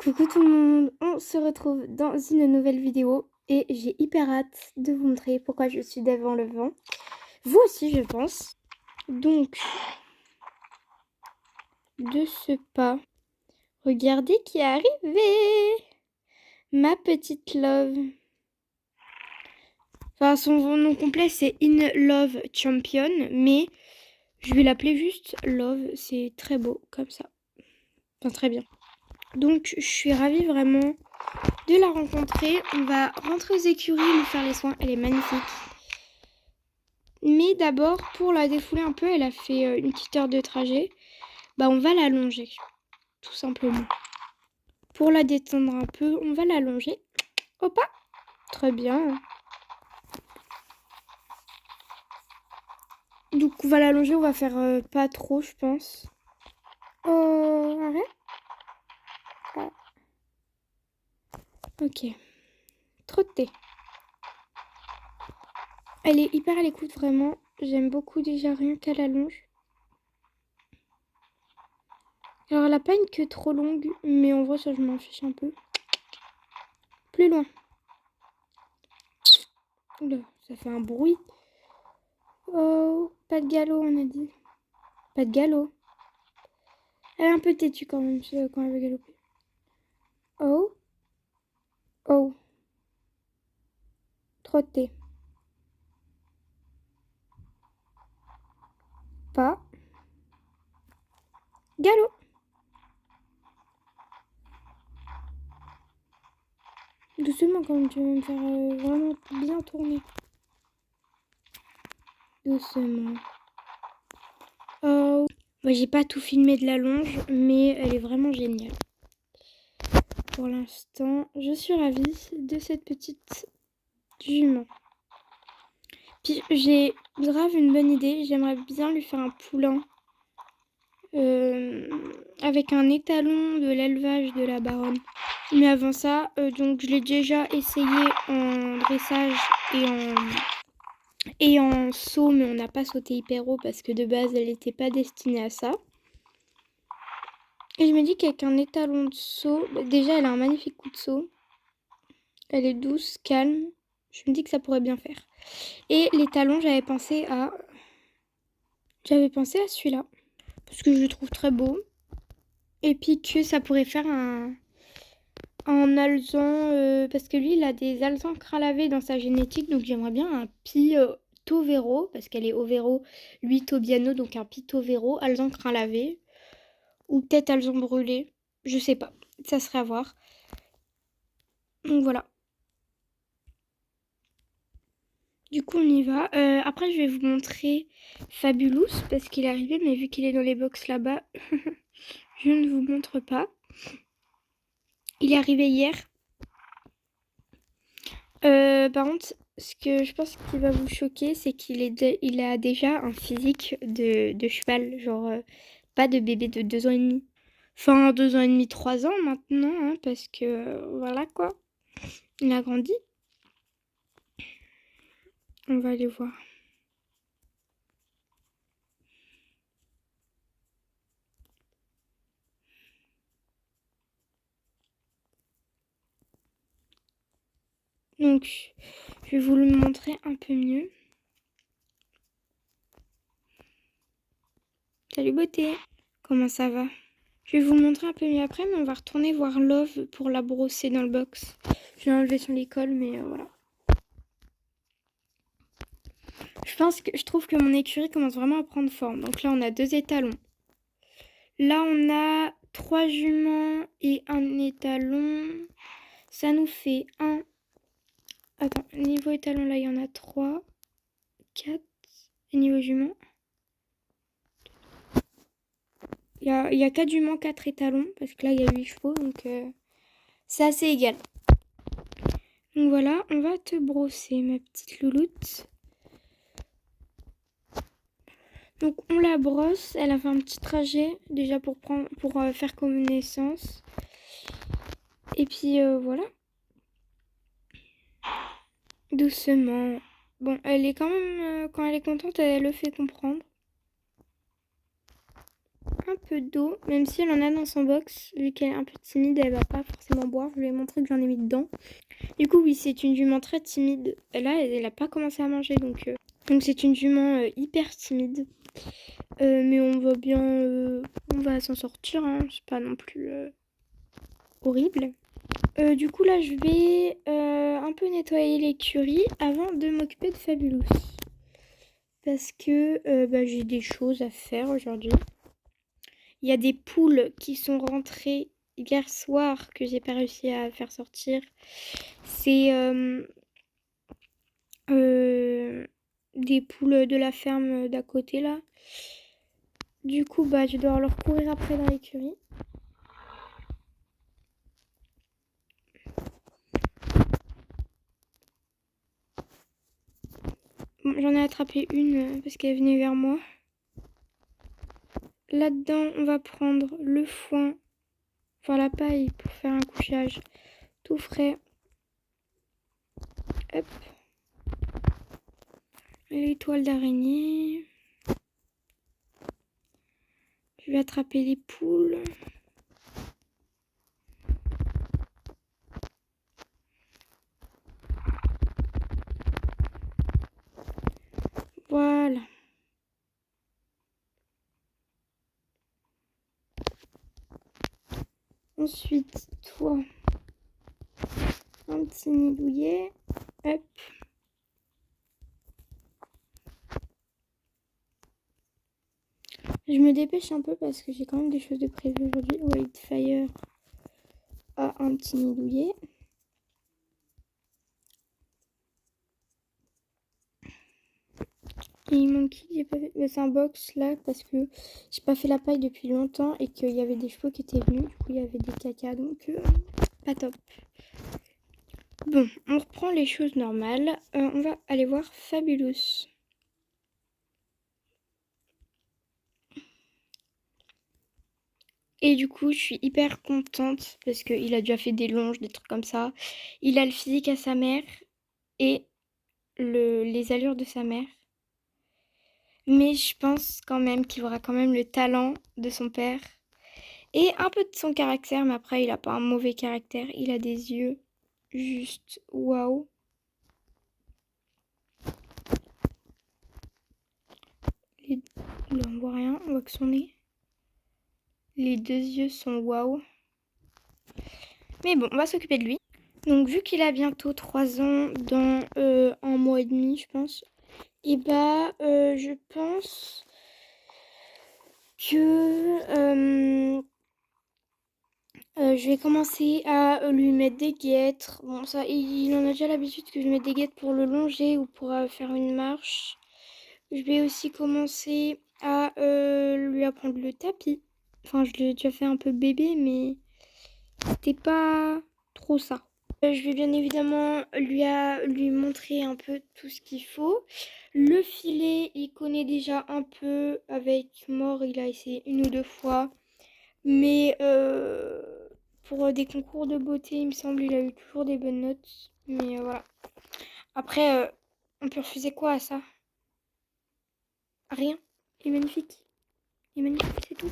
Coucou tout le monde, on se retrouve dans une nouvelle vidéo et j'ai hyper hâte de vous montrer pourquoi je suis devant le vent. Vous aussi je pense. Donc, de ce pas, regardez qui est arrivé. Ma petite Love. Enfin, son nom complet c'est In Love Champion, mais je vais l'appeler juste Love, c'est très beau comme ça. Enfin, très bien. Donc, je suis ravie vraiment de la rencontrer. On va rentrer aux écuries, lui faire les soins. Elle est magnifique. Mais d'abord, pour la défouler un peu, elle a fait une petite heure de trajet. Bah, on va l'allonger, tout simplement. Pour la détendre un peu, on va l'allonger. Hop, très bien. Donc, on va l'allonger, on va faire pas trop, je pense. Arrête. Ah. Ok. Trop de thé. Elle est hyper à l'écoute, vraiment. J'aime beaucoup déjà rien qu'à l'allonge. Alors, elle a pas une queue trop longue, mais en vrai, ça, je m'en fiche un peu. Plus loin. Oula, ça fait un bruit. Oh, pas de galop, on a dit. Pas de galop. Elle est un peu têtue quand même, quand elle veut galoper. Oh. Oh. Trop de thé. Pas. Galop. Doucement quand même, tu vas me faire vraiment bien tourner. Doucement. Oh. Moi, j'ai pas tout filmé de la longe, mais elle est vraiment géniale. Pour l'instant, je suis ravie de cette petite jument. Puis j'ai grave une bonne idée. J'aimerais bien lui faire un poulain. Avec un étalon de l'élevage de la baronne. Mais avant ça, donc je l'ai déjà essayé en dressage et en saut, mais on n'a pas sauté hyper haut parce que de base, elle n'était pas destinée à ça. Et je me dis qu'avec un étalon de saut, déjà, elle a un magnifique coup de saut. Elle est douce, calme. Je me dis que ça pourrait bien faire. Et les talons, j'avais pensé à celui-là. Parce que je le trouve très beau. Et puis que ça pourrait faire un alezan, parce que lui, il a des alezans cralavés dans sa génétique. Donc j'aimerais bien un Pitovero, parce qu'elle est Overo, lui Tobiano, donc un Pitovero, alezan cralavé. Ou peut-être alezan brûlé. Je sais pas. Ça serait à voir. Donc voilà. Du coup, on y va. Après, je vais vous montrer Fabulous, parce qu'il est arrivé, mais vu qu'il est dans les box là-bas, je ne vous montre pas. Il est arrivé hier. Par contre, ce que je pense qui va vous choquer, c'est il a déjà un physique de cheval, genre pas de bébé de 2 ans et demi. Enfin, 2 ans et demi, 3 ans maintenant, hein, parce que voilà quoi. Il a grandi. On va aller voir. Donc, je vais vous le montrer un peu mieux. Salut beauté, comment ça va? Je vais vous le montrer un peu mieux après, mais on va retourner voir Love pour la brosser dans le box. Je vais enlever son école, mais voilà. Je trouve que mon écurie commence vraiment à prendre forme. Donc là, on a 2 étalons. Là, on a 3 juments et un étalon. Ça nous fait un... Attends, niveau étalon, là, il y en a 3, 4. Et niveau jument, il y a 4 juments, 4 étalons. Parce que là, il y a 8 chevaux, donc c'est assez égal. Donc voilà, on va te brosser, ma petite louloute. Donc on la brosse, elle a fait un petit trajet déjà pour faire connaissance. Et puis voilà. Doucement. Bon, elle est quand même, quand elle est contente, elle le fait comprendre. un peu d'eau, même si elle en a dans son box. Vu qu'elle est un peu timide, elle va pas forcément boire. Je lui ai montré que j'en ai mis dedans. Du coup, oui, c'est une jument très timide. Là, elle a pas commencé à manger, donc c'est une jument hyper timide. Mais on va bien... on va s'en sortir, hein. C'est pas non plus horrible. Du coup, là, je vais un peu nettoyer l'écurie avant de m'occuper de Fabulous. Parce que j'ai des choses à faire aujourd'hui. Il y a des poules qui sont rentrées hier soir que j'ai pas réussi à faire sortir. C'est des poules de la ferme d'à côté là. Du coup, je dois leur courir après dans l'écurie. Bon, j'en ai attrapé une parce qu'elle venait vers moi. Là-dedans, on va prendre le foin, enfin la paille pour faire un couchage tout frais. Hop. Les toiles d'araignée. Je vais attraper les poules. Voilà. Ensuite, toi, un petit nid douillet. Hop. Je me dépêche un peu parce que j'ai quand même des choses de prévues aujourd'hui. Wildfire a un petit nid douillet. Et Monkey, j'ai pas fait... c'est un box là parce que j'ai pas fait la paille depuis longtemps et qu'il y avait des chevaux qui étaient venus. Du coup, il y avait des cacas, donc pas top. Bon, on reprend les choses normales. On va aller voir Fabulous. Et du coup, je suis hyper contente parce qu'il a déjà fait des longes, des trucs comme ça. Il a le physique à sa mère et les allures de sa mère. Mais je pense quand même qu'il aura quand même le talent de son père. Et un peu de son caractère, mais après, il a pas un mauvais caractère. Il a des yeux juste waouh. Oula, on voit rien, on voit que son nez. Les deux yeux sont waouh. Mais bon, on va s'occuper de lui. Donc, vu qu'il a bientôt 3 ans, dans 1 mois et demi, je pense, et je pense que je vais commencer à lui mettre des guêtres. Bon, ça, il en a déjà l'habitude que je mette des guêtres pour le longer ou pour faire une marche. Je vais aussi commencer à lui apprendre le tapis. Enfin, je l'ai déjà fait un peu bébé, mais c'était pas trop ça. Je vais bien évidemment lui montrer un peu tout ce qu'il faut. Le filet, il connaît déjà un peu. Avec Mort, il a essayé 1 ou 2 fois. Mais pour des concours de beauté, il me semble, il a eu toujours des bonnes notes. Mais voilà. Après, on peut refuser quoi à ça? Rien. Il est magnifique. Il est magnifique, c'est tout.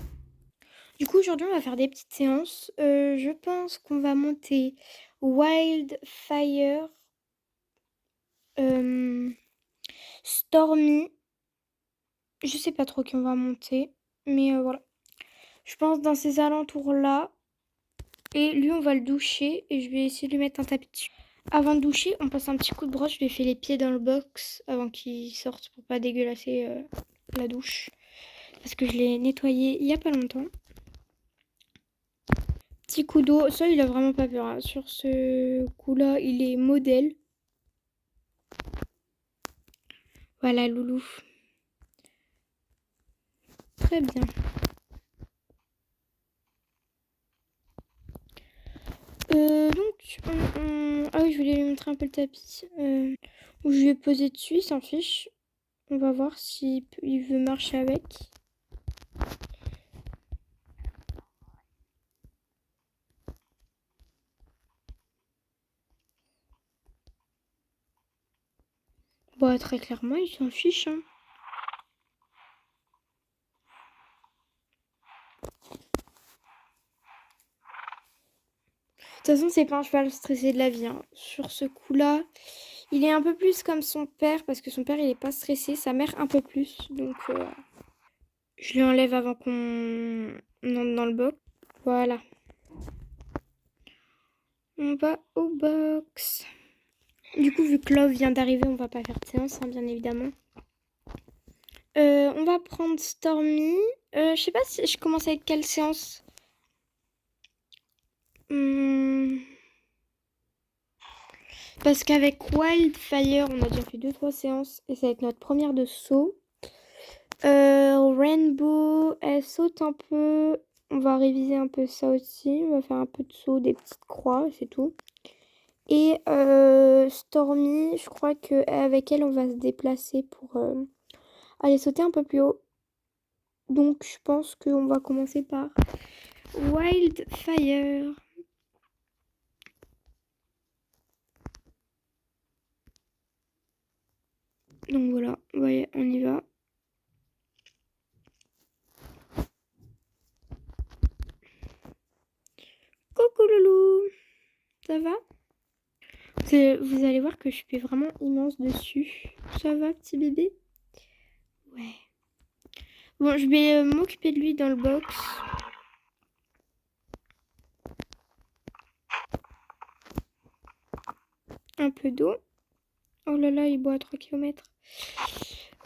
Du coup, aujourd'hui, on va faire des petites séances. Je pense qu'on va monter Wildfire, Stormy. Je sais pas trop qui on va monter. Mais voilà. Je pense dans ces alentours-là. Et lui, on va le doucher. Et je vais essayer de lui mettre un tapis dessus. Avant de doucher, on passe un petit coup de brosse. Je lui ai fait les pieds dans le box avant qu'il sorte pour pas dégueulasser la douche. Parce que je l'ai nettoyé il y a pas longtemps. Petit coup d'eau. Ça, il a vraiment pas peur. Hein. Sur ce coup-là, il est modèle. Voilà, loulou. Très bien. Donc, ah oui, je voulais lui montrer un peu le tapis. Où je vais poser dessus, il s'en fiche. On va voir s'il veut marcher avec. Bah, très clairement, il s'en fiche. Hein. toute façon, c'est pas un cheval stressé de la vie, hein. Sur ce coup-là, il est un peu plus comme son père, parce que son père, il est pas stressé. Sa mère, un peu plus. Donc, je lui enlève avant qu'on entre dans le box. Voilà. On va au box. Du coup, vu que Love vient d'arriver, on va pas faire de séance, hein, bien évidemment. On va prendre Stormy. Je sais pas si je commence avec quelle séance. Parce qu'avec Wildfire, on a déjà fait 2-3 séances et ça va être notre première de saut. Rainbow, elle saute un peu. On va réviser un peu ça aussi. On va faire un peu de saut, des petites croix, c'est tout. Et Stormy, je crois qu'avec elle, on va se déplacer pour aller sauter un peu plus haut. Donc, je pense qu'on va commencer par Wildfire. Donc voilà, ouais, on y va. Coucou loulou, ça va? Vous allez voir que je suis vraiment immense dessus. Ça va, petit bébé? Ouais. Bon, je vais m'occuper de lui dans le box. Un peu d'eau. Oh là là, il boit à 3 km.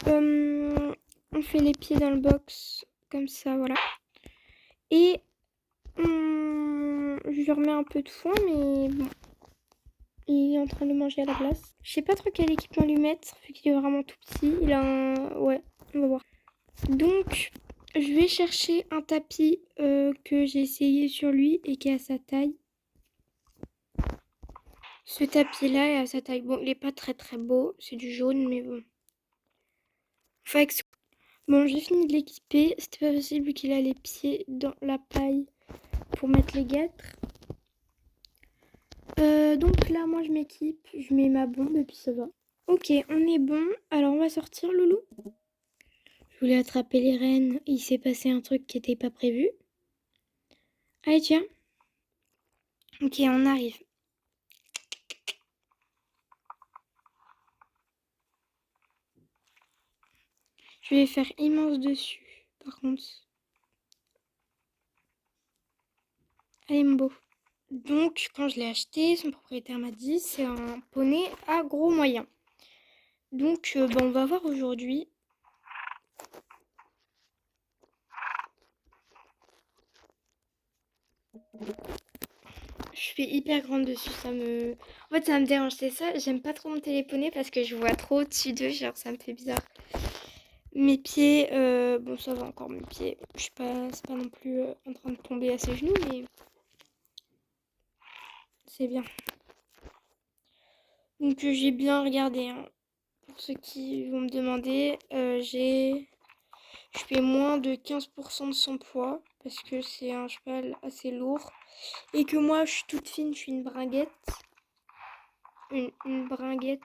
On fait les pieds dans le box. Comme ça, voilà. Et je lui remets un peu de foin, mais bon. Il est en train de manger à la place. Je sais pas trop quel équipement lui mettre, vu qu'il est vraiment tout petit. Il a un... Ouais, on va voir. Donc, je vais chercher un tapis que j'ai essayé sur lui et qui est à sa taille. Ce tapis-là est à sa taille. Bon, il est pas très très beau. C'est du jaune, mais bon. Bon, j'ai fini de l'équiper. C'était pas possible vu qu'il a les pieds dans la paille pour mettre les guêtres. Donc là, moi, je m'équipe. Je mets ma bombe et puis ça va. Ok, on est bon. Alors, on va sortir, loulou. Je voulais attraper les rennes. Il s'est passé un truc qui était pas prévu. Allez, tiens. Ok, on arrive. Je vais faire immense dessus, par contre. Allez, mon beau. Donc, quand je l'ai acheté, son propriétaire m'a dit c'est un poney à gros moyen. Donc, on va voir aujourd'hui. Je suis hyper grande dessus, ça me... En fait, ça me dérange, c'est ça. J'aime pas trop monter les poneys parce que je vois trop au-dessus d'eux, genre ça me fait bizarre. Mes pieds, bon ça va encore mes pieds. Je suis pas, c'est pas non plus en train de tomber à ses genoux, mais c'est bien. Donc j'ai bien regardé, hein. Pour ceux qui vont me demander, je fais moins de 15% de son poids parce que c'est un cheval assez lourd et que moi je suis toute fine, je suis une bringuette. Une bringuette.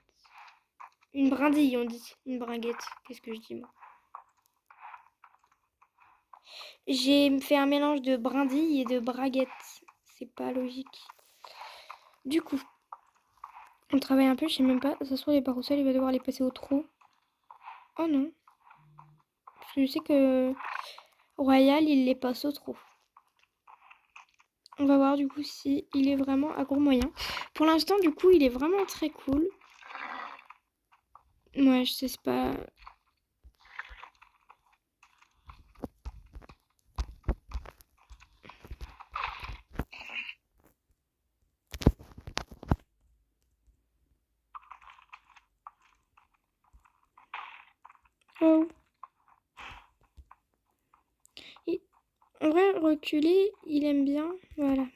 Une brindille, on dit. Une bringuette. Qu'est-ce que je dis, moi? J'ai fait un mélange de brindille et de braguette. C'est pas logique. Du coup, on travaille un peu, je sais même pas. Ça se trouve, les barreaux il va devoir les passer au trot. Oh non. Parce que je sais que Royal, il les passe au trot. On va voir du coup si il est vraiment à gros moyen. Pour l'instant, du coup, il est vraiment très cool. Ouais, je sais pas. Oh. En vrai, reculer, il aime bien. Voilà.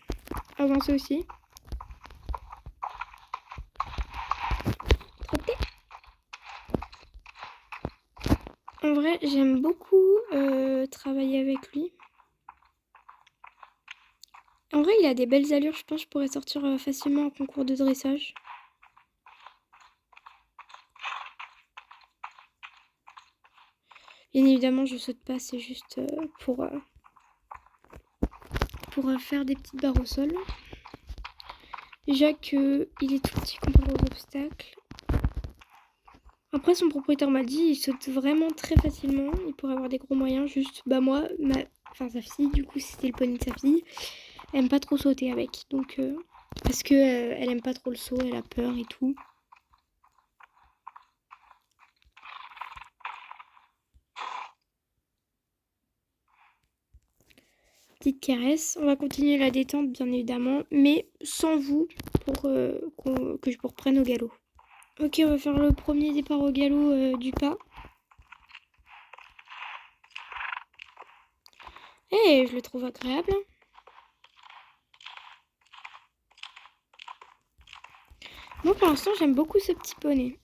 Avancer aussi. Trotter. En vrai, j'aime beaucoup travailler avec lui. En vrai, il a des belles allures. Je pense que je pourrais sortir facilement en concours de dressage. Bien évidemment, je saute pas. C'est juste pour faire des petites barres au sol. Déjà qu'il est tout petit comparé aux obstacles. Après, son propriétaire m'a dit, il saute vraiment très facilement. Il pourrait avoir des gros moyens. Juste, bah moi, sa fille, du coup, c'était le poney de sa fille. Elle aime pas trop sauter avec. Donc, parce que elle aime pas trop le saut, elle a peur et tout. Petite caresse. On va continuer la détente, bien évidemment, mais sans vous pour que je vous reprenne au galop. Ok, on va faire le premier départ au galop du pas. Eh, je le trouve agréable. Moi, pour l'instant, j'aime beaucoup ce petit poney.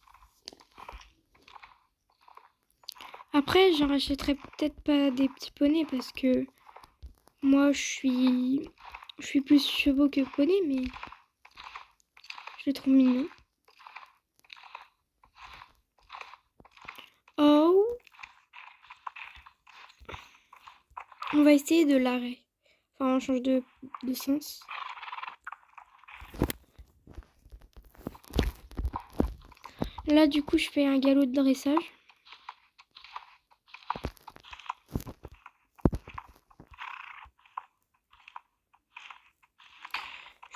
Après, j'en rachèterai peut-être pas des petits poneys parce que moi, je suis plus chevaux que poney, mais je le trouve mignon. Oh, on va essayer de l'arrêt. Enfin, on change de sens. Là, du coup, je fais un galop de dressage.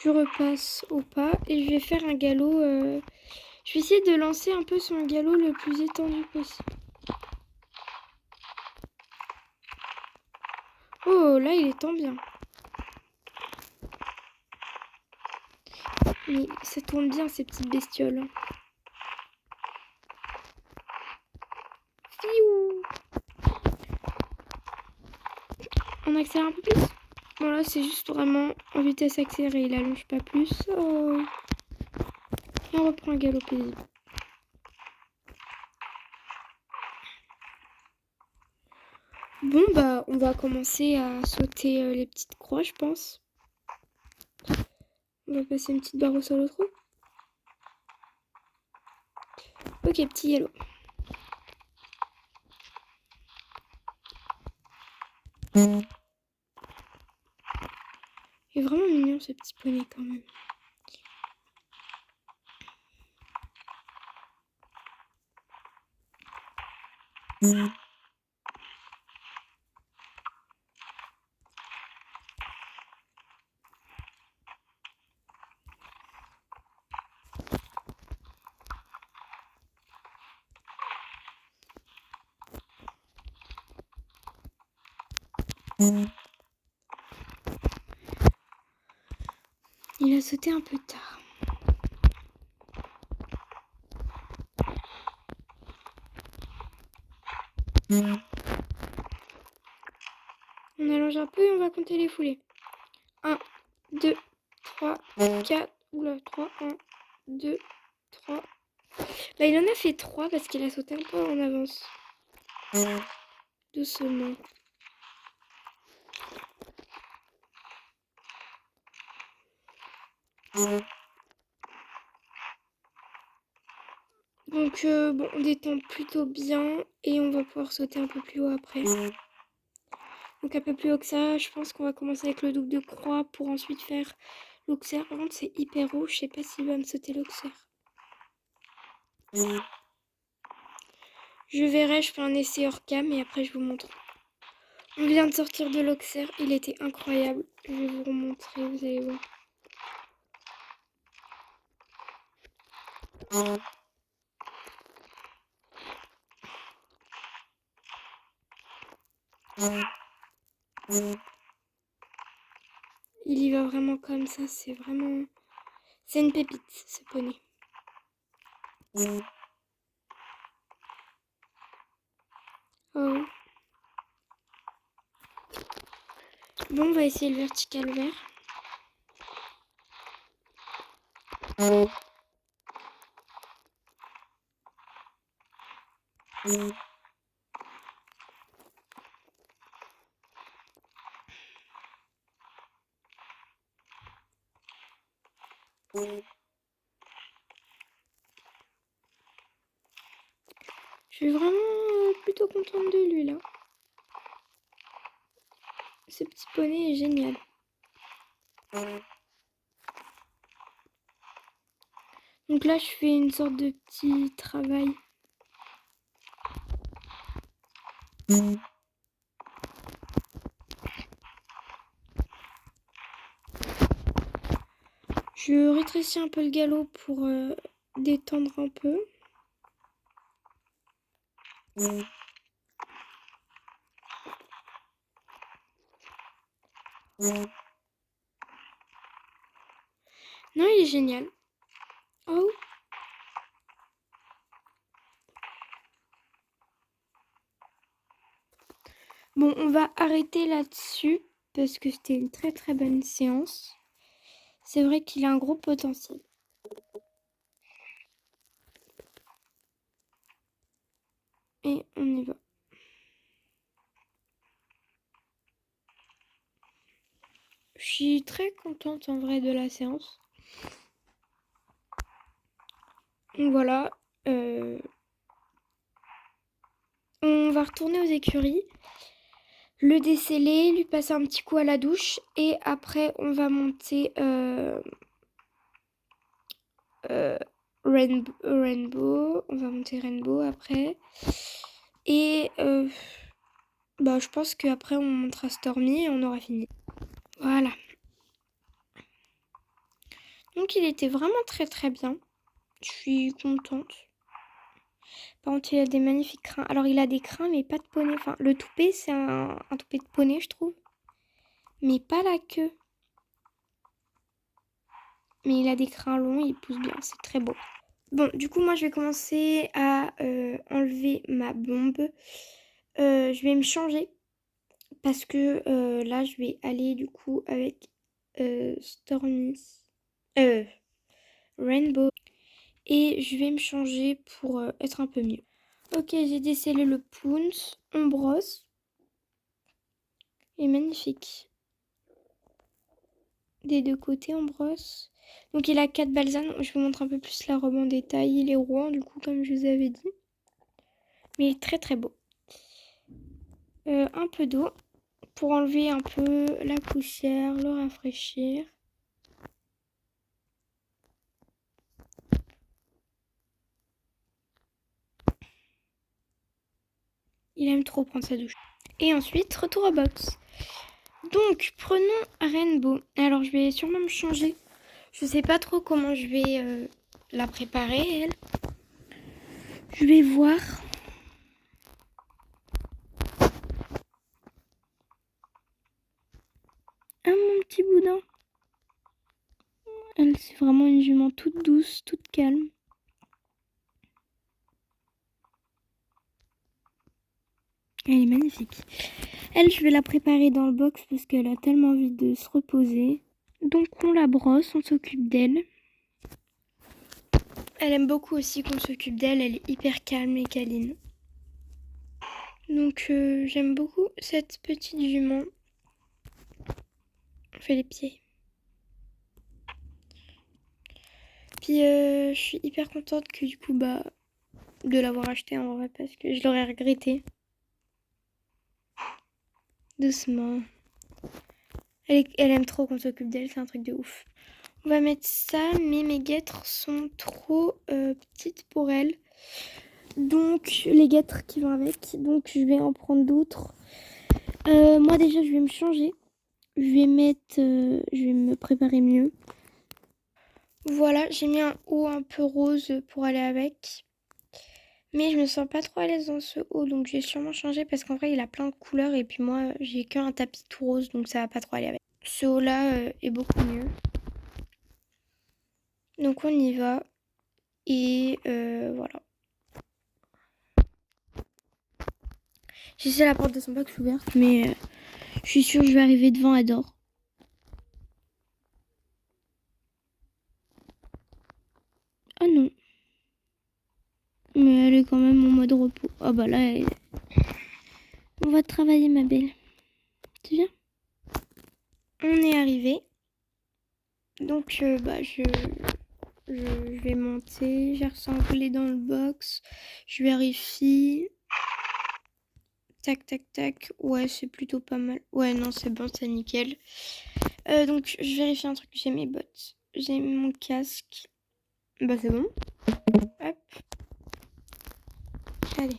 Je repasse au pas et je vais faire un galop. Je vais essayer de lancer un peu son galop le plus étendu possible. Oh, là, il étend bien. Mais ça tourne bien, ces petites bestioles. Fiou. On accélère un peu plus. Bon, là, c'est juste vraiment en vitesse accélérée. Il allonge pas plus. Oh. Et on reprend un galop paisible. Bon, bah, on va commencer à sauter les petites croix, je pense. On va passer une petite barre au sol au trou. Ok, petit galop. Il est vraiment mignon, ce petit poney, quand même. Il a sauté un peu tard. On allonge un peu et on va compter les foulées. 1, 2, 3, 4. Oula, 3, 1, 2, 3. Bah, il en a fait 3 parce qu'il a sauté un peu en avance. Doucement. Donc, bon, on détend plutôt bien et on va pouvoir sauter un peu plus haut après. Donc, un peu plus haut que ça, je pense qu'on va commencer avec le double de croix pour ensuite faire l'auxerre. Par contre, c'est hyper haut, je sais pas s'il va me sauter l'auxerre. Je verrai, je fais un essai hors cam et après je vous montre. On vient de sortir de l'auxerre, il était incroyable. Je vais vous remontrer, vous allez voir. Il y va vraiment comme ça, c'est vraiment... C'est une pépite, ce poney. Oh. Bon, on va essayer le vertical vert. Je suis vraiment plutôt contente de lui, là. Ce petit poney est génial. Donc là, je fais une sorte de petit travail. Je rétrécis un peu le galop pour détendre un peu. Non, il est génial. Oh. Bon, on va arrêter là-dessus parce que c'était une très très bonne séance. C'est vrai qu'il a un gros potentiel. Et on y va. Je suis très contente en vrai de la séance. Donc voilà. On va retourner aux écuries, le déceler, lui passer un petit coup à la douche et après on va monter Rainbow. On va monter Rainbow après. Et je pense qu'après on montera Stormy et on aura fini. Voilà. Donc il était vraiment très très bien. Je suis contente. Par contre, il a des magnifiques crins. Alors, il a des crins, mais pas de poney. Enfin, le toupet, c'est un toupet de poney, je trouve. Mais pas la queue. Mais il a des crins longs, il pousse bien. C'est très beau. Bon, du coup, moi, je vais commencer à enlever ma bombe. Je vais me changer. Parce que là, je vais aller, du coup, avec Stormy. Rainbow. Et je vais me changer pour être un peu mieux. Ok, j'ai décellé le Poons. On brosse. Il est magnifique. Des deux côtés, on brosse. Donc il a 4 balsanes. Je vous montre un peu plus la robe en détail. Il est rond, du coup, comme je vous avais dit. Mais il est très très beau. Un peu d'eau pour enlever un peu la poussière, le rafraîchir. Il aime trop prendre sa douche. Et ensuite, retour à box. Donc, prenons Rainbow. Alors, je vais sûrement me changer. Je sais pas trop comment je vais la préparer, elle. Je vais voir. Ah, mon petit boudin. Elle, c'est vraiment une jument toute douce, toute calme. Elle est magnifique. Elle, je vais la préparer dans le box parce qu'elle a tellement envie de se reposer. Donc on la brosse, on s'occupe d'elle. Elle aime beaucoup aussi qu'on s'occupe d'elle, elle est hyper calme et câline. Donc j'aime beaucoup cette petite jument. On fait les pieds. Puis je suis hyper contente que du coup de l'avoir acheté en vrai parce que je l'aurais regretté. Doucement. Elle aime trop qu'on s'occupe d'elle, c'est un truc de ouf. On va mettre ça, mais mes guêtres sont trop petites pour elle. Donc, les guêtres qui vont avec. Donc, je vais en prendre d'autres. Moi, déjà, je vais me changer. Je vais me préparer mieux. Voilà, j'ai mis un haut un peu rose pour aller avec. Mais je me sens pas trop à l'aise dans ce haut, donc je vais sûrement changer parce qu'en vrai, il a plein de couleurs. Et puis moi, j'ai qu'un tapis tout rose, donc ça va pas trop aller avec. Ce haut-là est beaucoup mieux. Donc, on y va. Et voilà. J'ai laissé la porte de son box ouverte, mais je suis sûre que je vais arriver devant Adore. Ah non. Mais elle est quand même en mode repos. Ah bah là, on va travailler ma belle. Tu viens? On est arrivé. Donc je vais monter. J'ai ressemblé dans le box. Je vérifie. Tac, tac, tac. Ouais, c'est plutôt pas mal. Ouais, non, c'est bon, c'est nickel. Donc, je vérifie un truc. J'ai mes bottes. J'ai mon casque. Bah c'est bon. Hop. Allez.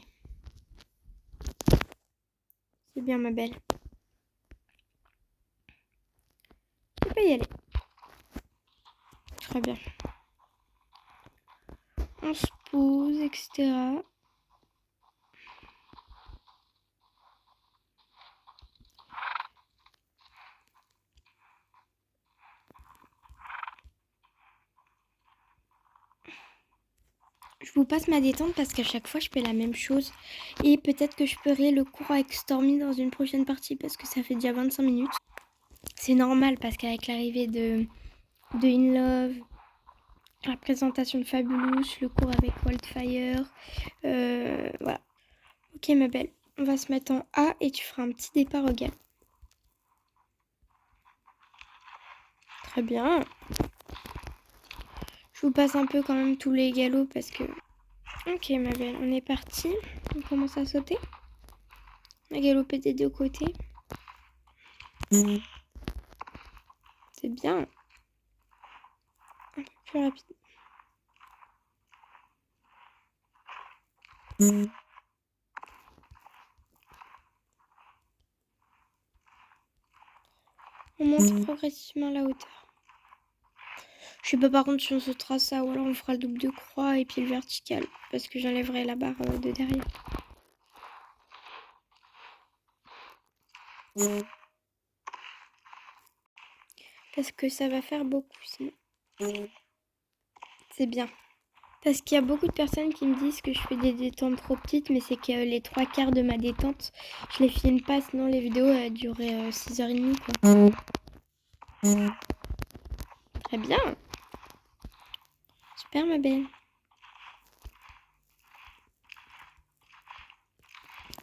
C'est bien ma belle. Tu peux y aller. Très bien. On se pose, etc. Je vous passe ma détente parce qu'à chaque fois je fais la même chose. Et peut-être que je ferai le cours avec Stormy dans une prochaine partie parce que ça fait déjà 25 minutes. C'est normal parce qu'avec l'arrivée de In Love, la présentation de Fabulous, le cours avec Wildfire, voilà. Ok ma belle, on va se mettre en A et tu feras un petit départ au galop. Très bien. Je vous passe un peu quand même tous les galops parce que... Ok ma belle, on est parti. On commence à sauter. On a galopé des deux côtés. C'est bien. Un peu plus rapide. On monte progressivement la hauteur. Je sais pas par contre si on sautera ça ou alors on fera le double de croix et puis le vertical. Parce que j'enlèverai la barre de derrière. Parce que ça va faire beaucoup sinon. C'est bien. Parce qu'il y a beaucoup de personnes qui me disent que je fais des détentes trop petites, mais c'est que les 3/4 de ma détente, je les filme pas, sinon les vidéos dureraient 6h30 quoi. Très bien. Super ma belle.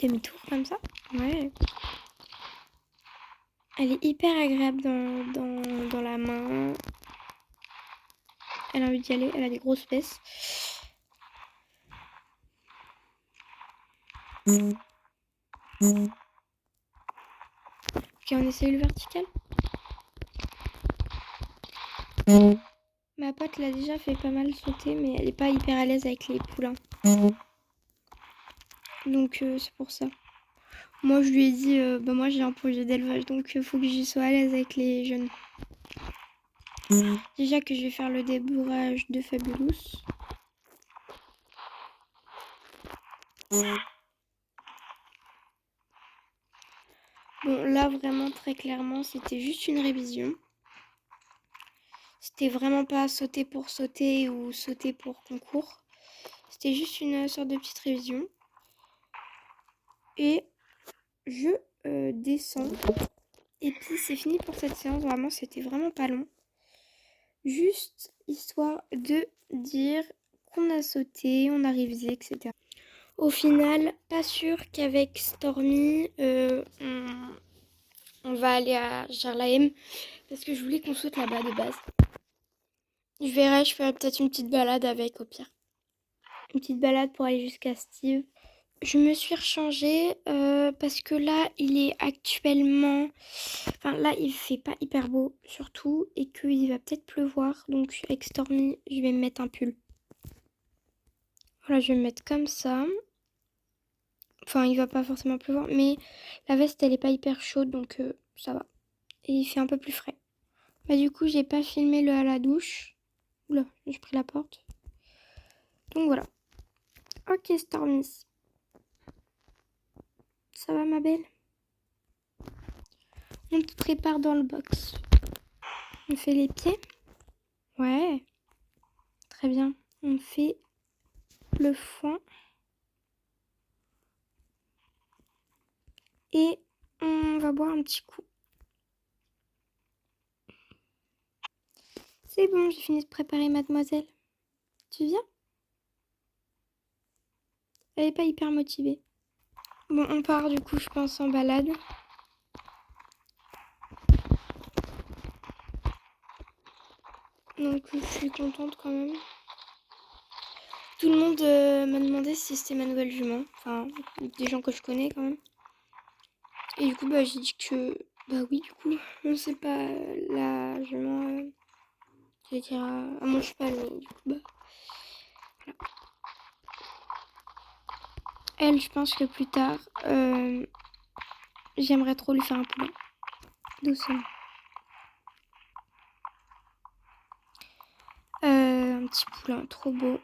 Demi-tour comme ça. Ouais. Elle est hyper agréable dans la main. Elle a envie d'y aller, elle a des grosses fesses. Ok, on essaye le vertical. Ma pote l'a déjà fait pas mal sauter, mais elle est pas hyper à l'aise avec les poulains. Donc c'est pour ça. Moi je lui ai dit, bah moi j'ai un projet d'élevage, donc faut que j'y sois à l'aise avec les jeunes. Déjà que je vais faire le débourrage de Fabulous. Bon là vraiment très clairement c'était juste une révision. C'était vraiment pas sauter pour sauter ou sauter pour concours. C'était juste une sorte de petite révision. Et je descends. Et puis c'est fini pour cette séance. Vraiment, c'était vraiment pas long. Juste histoire de dire qu'on a sauté, on a révisé, etc. Au final, pas sûr qu'avec Stormy, on va aller à Jarlahem. Parce que je voulais qu'on saute là-bas de base. Je verrai, je ferai peut-être une petite balade avec au pire. Une petite balade pour aller jusqu'à Steve. Je me suis rechangée parce que là, il est actuellement... Enfin, là, il fait pas hyper beau, surtout, et qu'il va peut-être pleuvoir. Donc, avec Stormy, je vais me mettre un pull. Voilà, je vais me mettre comme ça. Enfin, il va pas forcément pleuvoir, mais la veste, elle est pas hyper chaude, donc ça va. Et il fait un peu plus frais. Bah, du coup, j'ai pas filmé le à la douche. Oula, j'ai pris la porte. Donc, voilà. Ok, Stormy. Ça va, ma belle? On te prépare dans le box. On fait les pieds. Ouais. Très bien. On fait le foin. Et on va boire un petit coup. C'est bon, j'ai fini de préparer mademoiselle. Tu viens? Elle est pas hyper motivée. Bon, on part du coup, je pense, en balade. Donc je suis contente quand même. Tout le monde m'a demandé si c'était ma nouvelle jument. Enfin, des gens que je connais quand même. Et du coup, bah, j'ai dit que... Bah oui, du coup, c'est pas la jument Je vais dire à mon cheval, mais du coup, bah, voilà. Elle, je pense que plus tard, j'aimerais trop lui faire un poulain. Doucement. Un petit poulain, trop beau.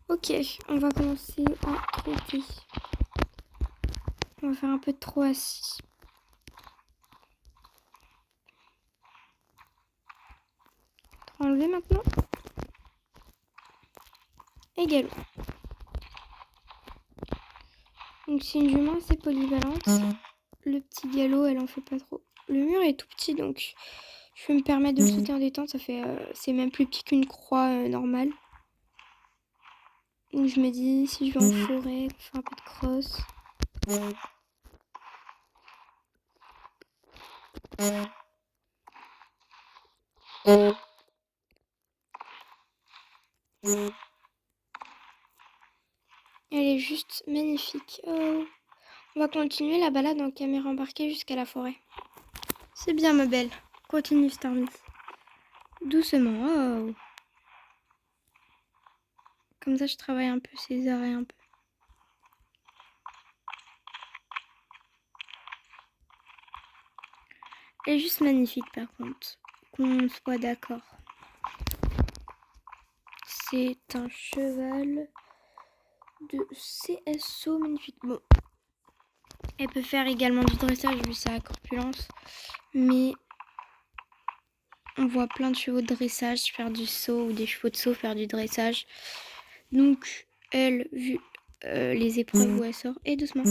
Ok, on va commencer à trotter. On va faire un peu de trot assis. Trot enlevé maintenant. Et galop. Donc c'est une jument assez polyvalente. Le petit galop, elle en fait pas trop. Le mur est tout petit, donc je peux me permettre de le sauter en détente. Ça fait, c'est même plus petit qu'une croix normale. Donc je me dis, si je vais en forêt, faire un peu de crosse. Elle est juste magnifique. Oh. On va continuer la balade en caméra embarquée jusqu'à la forêt. C'est bien, ma belle. Continue, Starmie. Doucement. Oh. Comme ça, je travaille un peu ses arrêts un peu. Elle est juste magnifique, par contre. Qu'on soit d'accord. C'est un cheval de CSO magnifique. Bon. Elle peut faire également du dressage vu sa corpulence. Mais on voit plein de chevaux de dressage faire du saut ou des chevaux de saut faire du dressage. Donc, elle, vu les épreuves où elle sort, et doucement.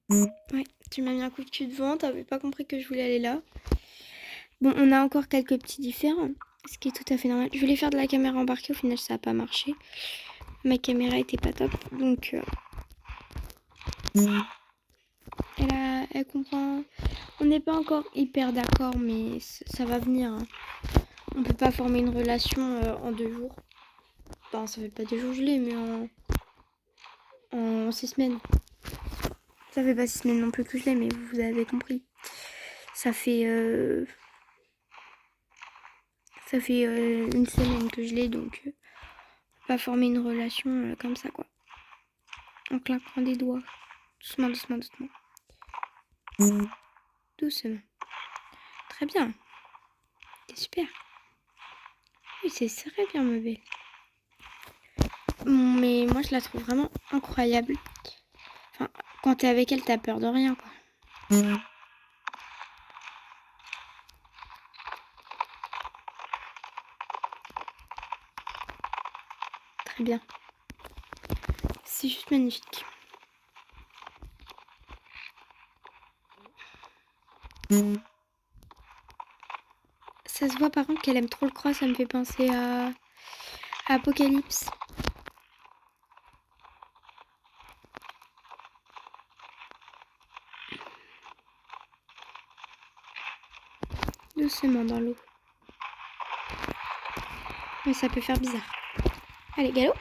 Ouais, tu m'as mis un coup de cul devant, t'avais pas compris que je voulais aller là. Bon, on a encore quelques petits différents, ce qui est tout à fait normal. Je voulais faire de la caméra embarquée, au final ça a pas marché. Ma caméra était pas top, donc elle comprend. On n'est pas encore hyper d'accord, mais ça va venir. Hein. On peut pas former une relation en 2 jours. Enfin, ça fait pas 2 jours je l'ai, mais en 6 semaines. Ça fait pas 6 semaines non plus que je l'ai, mais vous avez compris. Ça fait une semaine que je l'ai, donc pas former une relation comme ça, quoi. En claquant des doigts. Doucement, doucement, doucement. Doucement. Très bien. C'est super. Oui, c'est très bien, ma belle. Mais moi, je la trouve vraiment incroyable. Enfin, quand t'es avec elle, t'as peur de rien, quoi. Très bien. C'est juste magnifique. Ça se voit par contre qu'elle aime trop le cross, ça me fait penser à Apocalypse. Doucement dans l'eau. Mais ça peut faire bizarre. Allez, galop.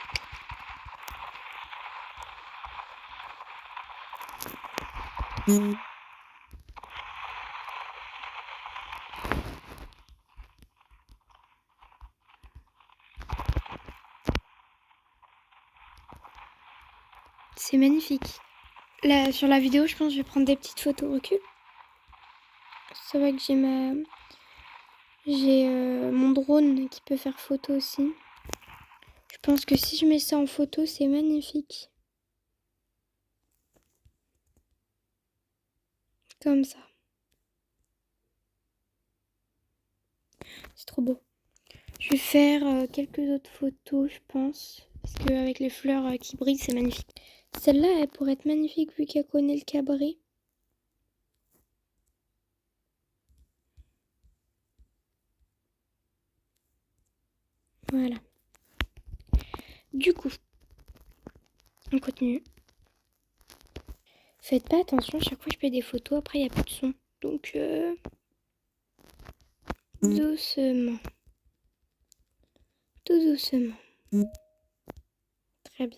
C'est magnifique. Là, sur la vidéo, je pense que je vais prendre des petites photos recul. C'est vrai que j'ai mon drone qui peut faire photo aussi. Je pense que si je mets ça en photo, c'est magnifique. Comme ça. C'est trop beau. Je vais faire quelques autres photos, je pense. Parce qu'avec les fleurs qui brillent, c'est magnifique. Celle-là, elle pourrait être magnifique vu qu'elle connaît le cabaret. Voilà. Du coup, on continue. Faites pas attention, chaque fois que je fais des photos, après il n'y a plus de son. Donc, doucement. Tout doucement. Très bien.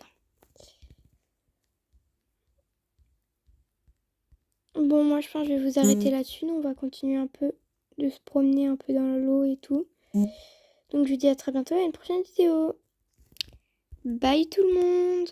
Bon, moi, je pense que je vais vous arrêter là-dessus. Nous, on va continuer un peu de se promener un peu dans l'eau et tout. Donc, je vous dis à très bientôt à une prochaine vidéo. Bye tout le monde!